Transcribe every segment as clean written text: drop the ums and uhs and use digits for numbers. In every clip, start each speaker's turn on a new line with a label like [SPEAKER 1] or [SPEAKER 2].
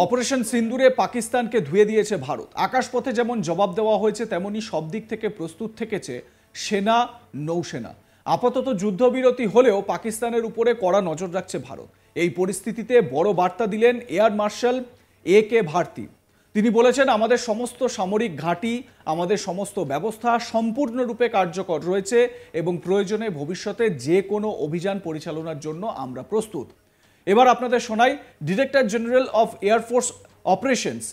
[SPEAKER 1] Operation সিন্দুরে পাকিস্তানকে ধুয়ে দিয়েছে ভারত। আকাশপথে যেমন জবাব দেওয়া হয়েছে, তেমনি সব দিক থেকে প্রস্তুত থেকেছে সেনা, নৌসেনা। আপাতত যুদ্ধবিরতি হলেও পাকিস্তানের উপরে কড়া নজর রাখছে ভারত। এই পরিস্থিতিতে বড় বার্তা দিলেন এয়ার মার্শাল AK ভারতী। তিনি বলেছেন, আমাদের সমস্ত সামরিক ঘাঁটি, আমাদের সমস্ত ব্যবস্থা সম্পূর্ণরূপে কার্যকর রয়েছে এবং প্রয়োজনে ভবিষ্যতে যে কোনো অভিযান পরিচালনার জন্য আমরা প্রস্তুত। এবার আপনাদের শোনাই director general of air force operations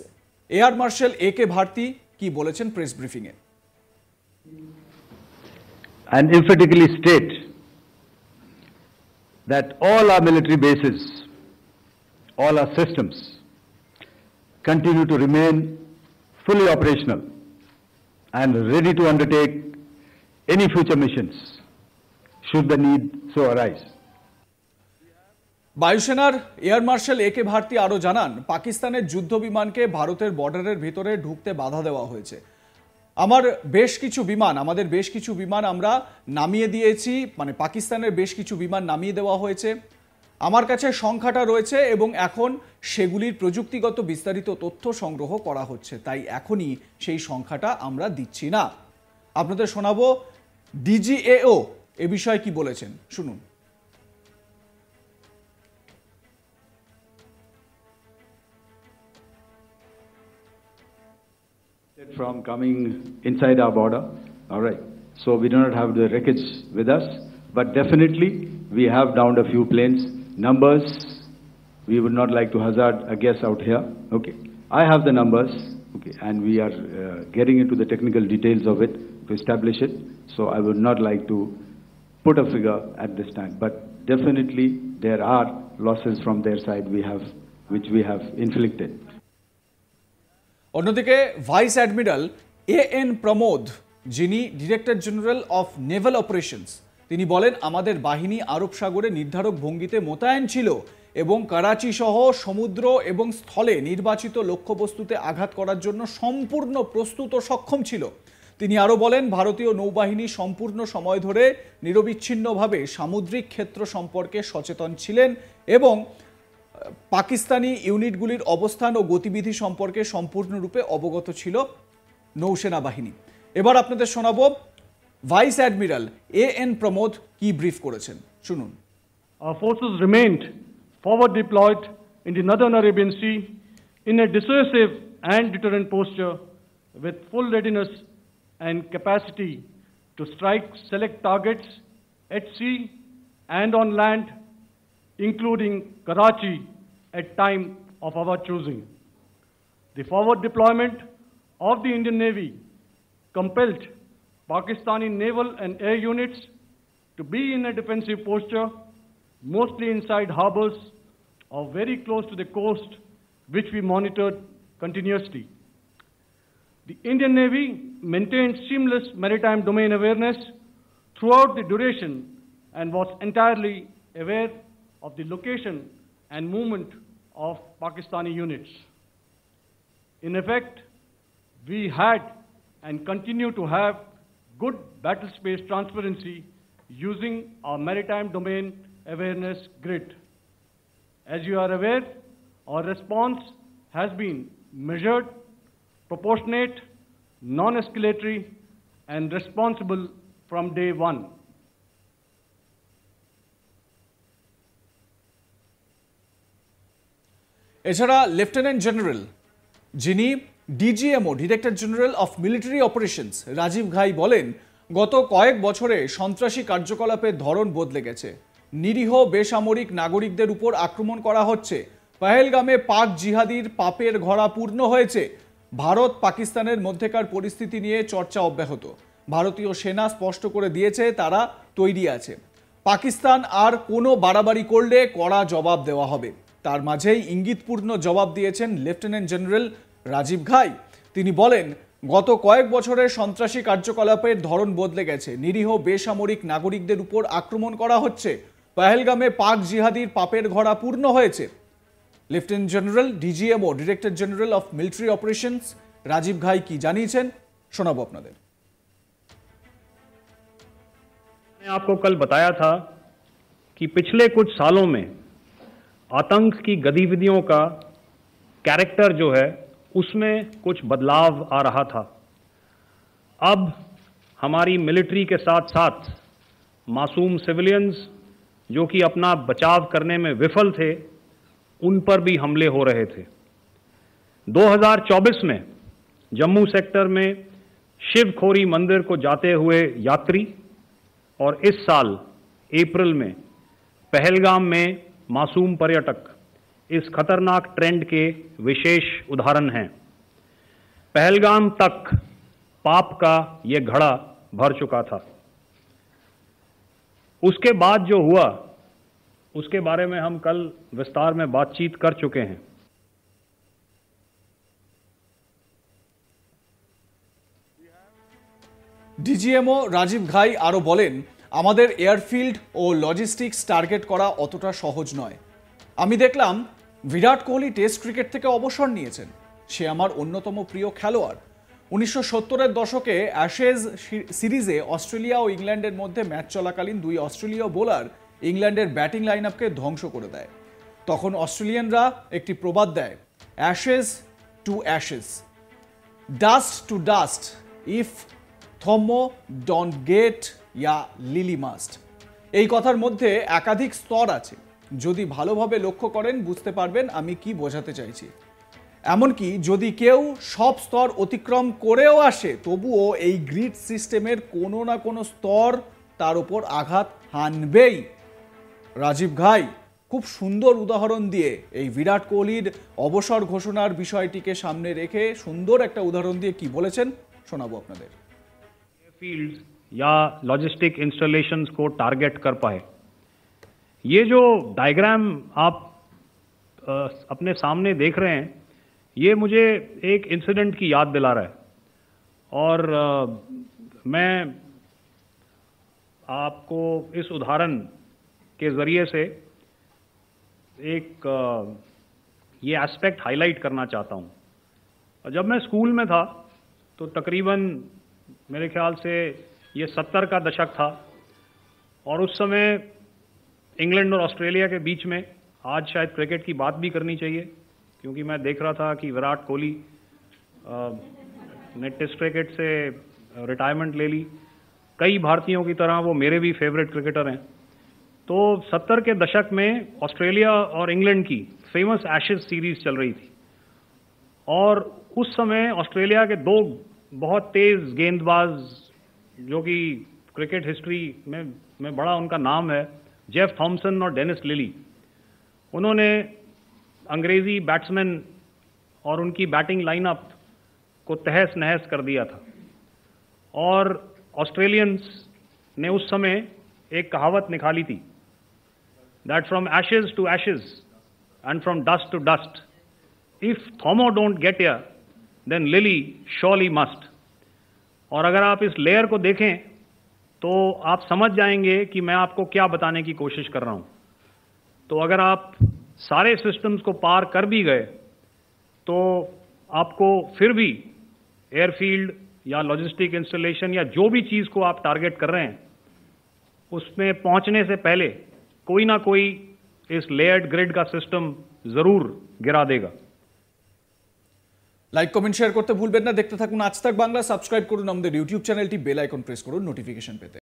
[SPEAKER 1] air marshal AK Bharti কি বলেছেন প্রেস ব্রিফিংয়ে।
[SPEAKER 2] And emphatically state that all our military bases, all our systems continue to remain fully operational and ready to undertake any future missions should the need so arise.
[SPEAKER 1] বায়ুসেনার air marshal AK Bharati আরো জানান, পাকিস্তানের যুদ্ধ বিমানকে ভারতের বর্ডারের ভিতরে ঢুকতে বাধা দেওয়া হয়েছে। আমাদের বেশ কিছু বিমান আমরা নামিয়ে দিয়েছি, মানে পাকিস্তানের বেশ কিছু বিমান নামিয়ে দেওয়া হয়েছে। আমার কাছে সংখ্যাটা রয়েছে এবং এখন সেগুলির প্রযুক্তিগত বিস্তারিত তথ্য সংগ্রহ করা হচ্ছে, তাই এখনই সেই সংখ্যাটা আমরা দিচ্ছি না। আপনাদের শোনাবো DGAO এ বিষয়ে কি বলেছেন, শুনুন।
[SPEAKER 2] From coming inside our border, all right. So we do not have the wreckage with us, but definitely we have downed a few planes. Numbers, we would not like to hazard a guess out here. Okay, I have the numbers. Okay, and we are getting into the technical details of it to establish it. So I would not like to put a figure at this time, but definitely there are losses from their side which we have inflicted.
[SPEAKER 1] অন্যদিকে vice admiral AN Pramod, যিনি director general of Naval operations, তিনি বলেন, আমাদের বাহিনী আরব সাগরে নির্ধারক ভঙ্গিতে মোতায়েন ছিল এবং করাচি সহ সমুদ্র এবং স্থলে নির্বাচিত লক্ষ্যবস্তুতে আঘাত করার জন্য সম্পূর্ণ প্রস্তুত ও সক্ষম ছিল। তিনি আরও বলেন, ভারতীয় নৌবাহিনী সম্পূর্ণ সময় ধরে নিরবিচ্ছিন্নভাবে সামুদ্রিক ক্ষেত্র সম্পর্কে সচেতন ছিলেন এবং পাকিস্তানি ইউনিটগুলির অবস্থান ও গতিবিধি সম্পর্কে সম্পূর্ণরূপে অবগত ছিল নৌসেনা বাহিনী। এবার আপনাদের শোনাবো ভাইস অ্যাডমিরাল AN প্রমোদ কি ব্রিফ করেছেন, শুনুন।
[SPEAKER 3] Our forces remained forward deployed in the Northern Arabian Sea in a dissuasive and deterrent posture with full readiness and capacity to strike select targets at sea and on land, including Karachi at time of our choosing. The forward deployment of the Indian Navy compelled Pakistani naval and air units to be in a defensive posture, mostly inside harbors or very close to the coast, which we monitored continuously. The Indian Navy maintained seamless maritime domain awareness throughout the duration and was entirely aware of the location and movement of Pakistani units. In effect, we had and continue to have good battle space transparency using our maritime domain awareness grid. As you are aware, our response has been measured, proportionate, non-escalatory, and responsible from day one.
[SPEAKER 1] এছাড়া lieutenant general, যিনি DGMO director general of military operations Rajeev Ghai বলেন, গত কয়েক বছরে সন্ত্রাসী কার্যকলাপের ধরন বদলে গেছে। নিরীহ বেসামরিক নাগরিকদের উপর আক্রমণ করা হচ্ছে। পহেলগামে পাক জিহাদির পাপের ঘড়া পূর্ণ হয়েছে। ভারত পাকিস্তানের মধ্যেকার পরিস্থিতি নিয়ে চর্চা অব্যাহত। ভারতীয় সেনা স্পষ্ট করে দিয়েছে তারা তৈরি আছে। পাকিস্তান আর কোনো বাড়াবাড়ি করলে কড়া জবাব দেওয়া হবে। তার মাঝেই ইঙ্গিতপূর্ণ জবাব দিয়েছেন লেফটেন্যান্ট জেনারেল রাজীব ঘাই। তিনি বলেন, গত কয়েক বছরে সন্ত্রাসী কার্যকলাপের ধরন বদলে গেছে। নিরীহ বেসামরিক নাগরিকদের উপর আক্রমণ করা হচ্ছে। পহেলগামে পাক জিহাদির পাপের ঘড়া পূর্ণ হয়েছে। Lieutenant general DGMO director general of military operations Rajiv Ghai की जानिয়েছেন শোনাবো আপনাদের।
[SPEAKER 3] मैंने आपको कल बताया था कि पिछले कुछ सालों में आतंक की गतिविधियों का
[SPEAKER 4] कैरेक्टर जो है उसमें कुछ बदलाव आ रहा था। अब हमारी मिलिट्री के साथ साथ मासूम सिविलियंस जो कि अपना बचाव करने में विफल थे, उन पर भी हमले हो रहे थे। 2024 में जम्मू सेक्टर में शिवखोरी मंदिर को जाते हुए यात्री और इस साल अप्रैल में पहलगाम में मासूम पर्यटक इस खतरनाक ट्रेंड के विशेष उदाहरण हैं। पहलगाम तक पाप का ये घड़ा भर चुका था। उसके बाद जो हुआ उसके बारे में हम कल विस्तार में बातचीत कर चुके हैं।
[SPEAKER 1] ডিজিএমও রাজীব ঘাই আরো বলেন, আমাদের এয়ারফিল্ড ও লজিস্টিক্স টার্গেট করা অতটা সহজ নয়। আমি দেখলাম বিরাট কোহলি টেস্ট ক্রিকেট থেকে অবসর নিয়েছেন। সে আমার অন্যতম প্রিয় খেলোয়াড়। 1970-এর দশকে অ্যাশেজ সিরিজে অস্ট্রেলিয়া ও ইংল্যান্ডের মধ্যে ম্যাচ চলাকালীন দুই অস্ট্রেলীয় বোলার ইংল্যান্ডের ব্যাটিং লাইন আপকে ধ্বংস করে দেয়। তখন অস্ট্রেলিয়ানরা একটি প্রবাদ দেয়, ashes to ashes, dust to dust, if Thommo don't get ya Lillee must. এই কথার মধ্যে একাধিক স্তর আছে। যদি ভালোভাবে লক্ষ্য করেন বুঝতে পারবেন আমি কি বোঝাতে চাইছি। এমনকি যদি কেউ সব স্তর অতিক্রম করেও আসে তবুও এই গ্রিড সিস্টেমের কোনো না কোনো স্তর তার উপর আঘাত হানবেই। রাজীব ঘাই খুব সুন্দর উদাহরণ দিয়ে এই বিরাট কোহলির অবসর ঘোষণার বিষয়টিকে সামনে রেখে সুন্দর একটা উদাহরণ দিয়ে কি বলেছেন শোনাবো আপনাদের।
[SPEAKER 4] फील्ड या लॉजिस्टिक इंस्टॉलेशंस को टारगेट कर पाए। ये जो डायग्राम आप अपने सामने देख रहे हैं, ये मुझे एक इंसिडेंट की याद दिला रहा है और मैं आपको इस उदाहरण के ज़रिए से एक ये एस्पेक्ट हाईलाइट करना चाहता हूँ। जब मैं स्कूल में था तो तकरीबन मेरे ख्याल से ये 70 का दशक था और उस समय इंग्लैंड और ऑस्ट्रेलिया के बीच में, आज शायद क्रिकेट की बात भी करनी चाहिए क्योंकि मैं देख रहा था कि विराट कोहली ने टेस्ट क्रिकेट से रिटायरमेंट ले ली। कई भारतीयों की तरह वो मेरे भी फेवरेट क्रिकेटर हैं। तो 70 के दशक में ऑस्ट्रेलिया और इंग्लैंड की फेमस एशेज सीरीज चल रही थी और उस समय ऑस्ट्रेलिया के दो बहुत तेज गेंदबाज जो कि क्रिकेट हिस्ट्री में बड़ा उनका नाम है, जेफ थॉमसन और डेनिस लिली, उन्होंने अंग्रेजी बैट्समैन और उनकी बैटिंग लाइनअप को तहस नहस कर दिया था। और ऑस्ट्रेलियंस ने उस समय एक कहावत निकाली थी, that from ashes to ashes and from dust to dust, if Thommo don't get here then Lillee surely must. और अगर आप इस लेयर को देखें तो आप समझ जाएंगे कि मैं आपको क्या बताने की कोशिश कर रहा हूं। तो अगर आप सारे सिस्टम्स को पार कर भी गए तो आपको फिर भी एयरफील्ड या लॉजिस्टिक इंस्टॉलेशन या जो भी चीज़ को आप टारगेट कर रहे हैं उसमें पहुंचने से पहले कोई ना कोई इस लेयर्ड ग्रिड का सिस्टम ज़रूर गिरा देगा।
[SPEAKER 1] লাইক কমেন্ট শেয়ার করতে ভুলবেন না। দেখতে থাকুন আজ তাক বাংলা। সাবস্ক্রাইব করুন আমাদের ইউটিউব চ্যানেলটি, বেল আইকন প্রেস করুন নোটিফিকেশন পেতে।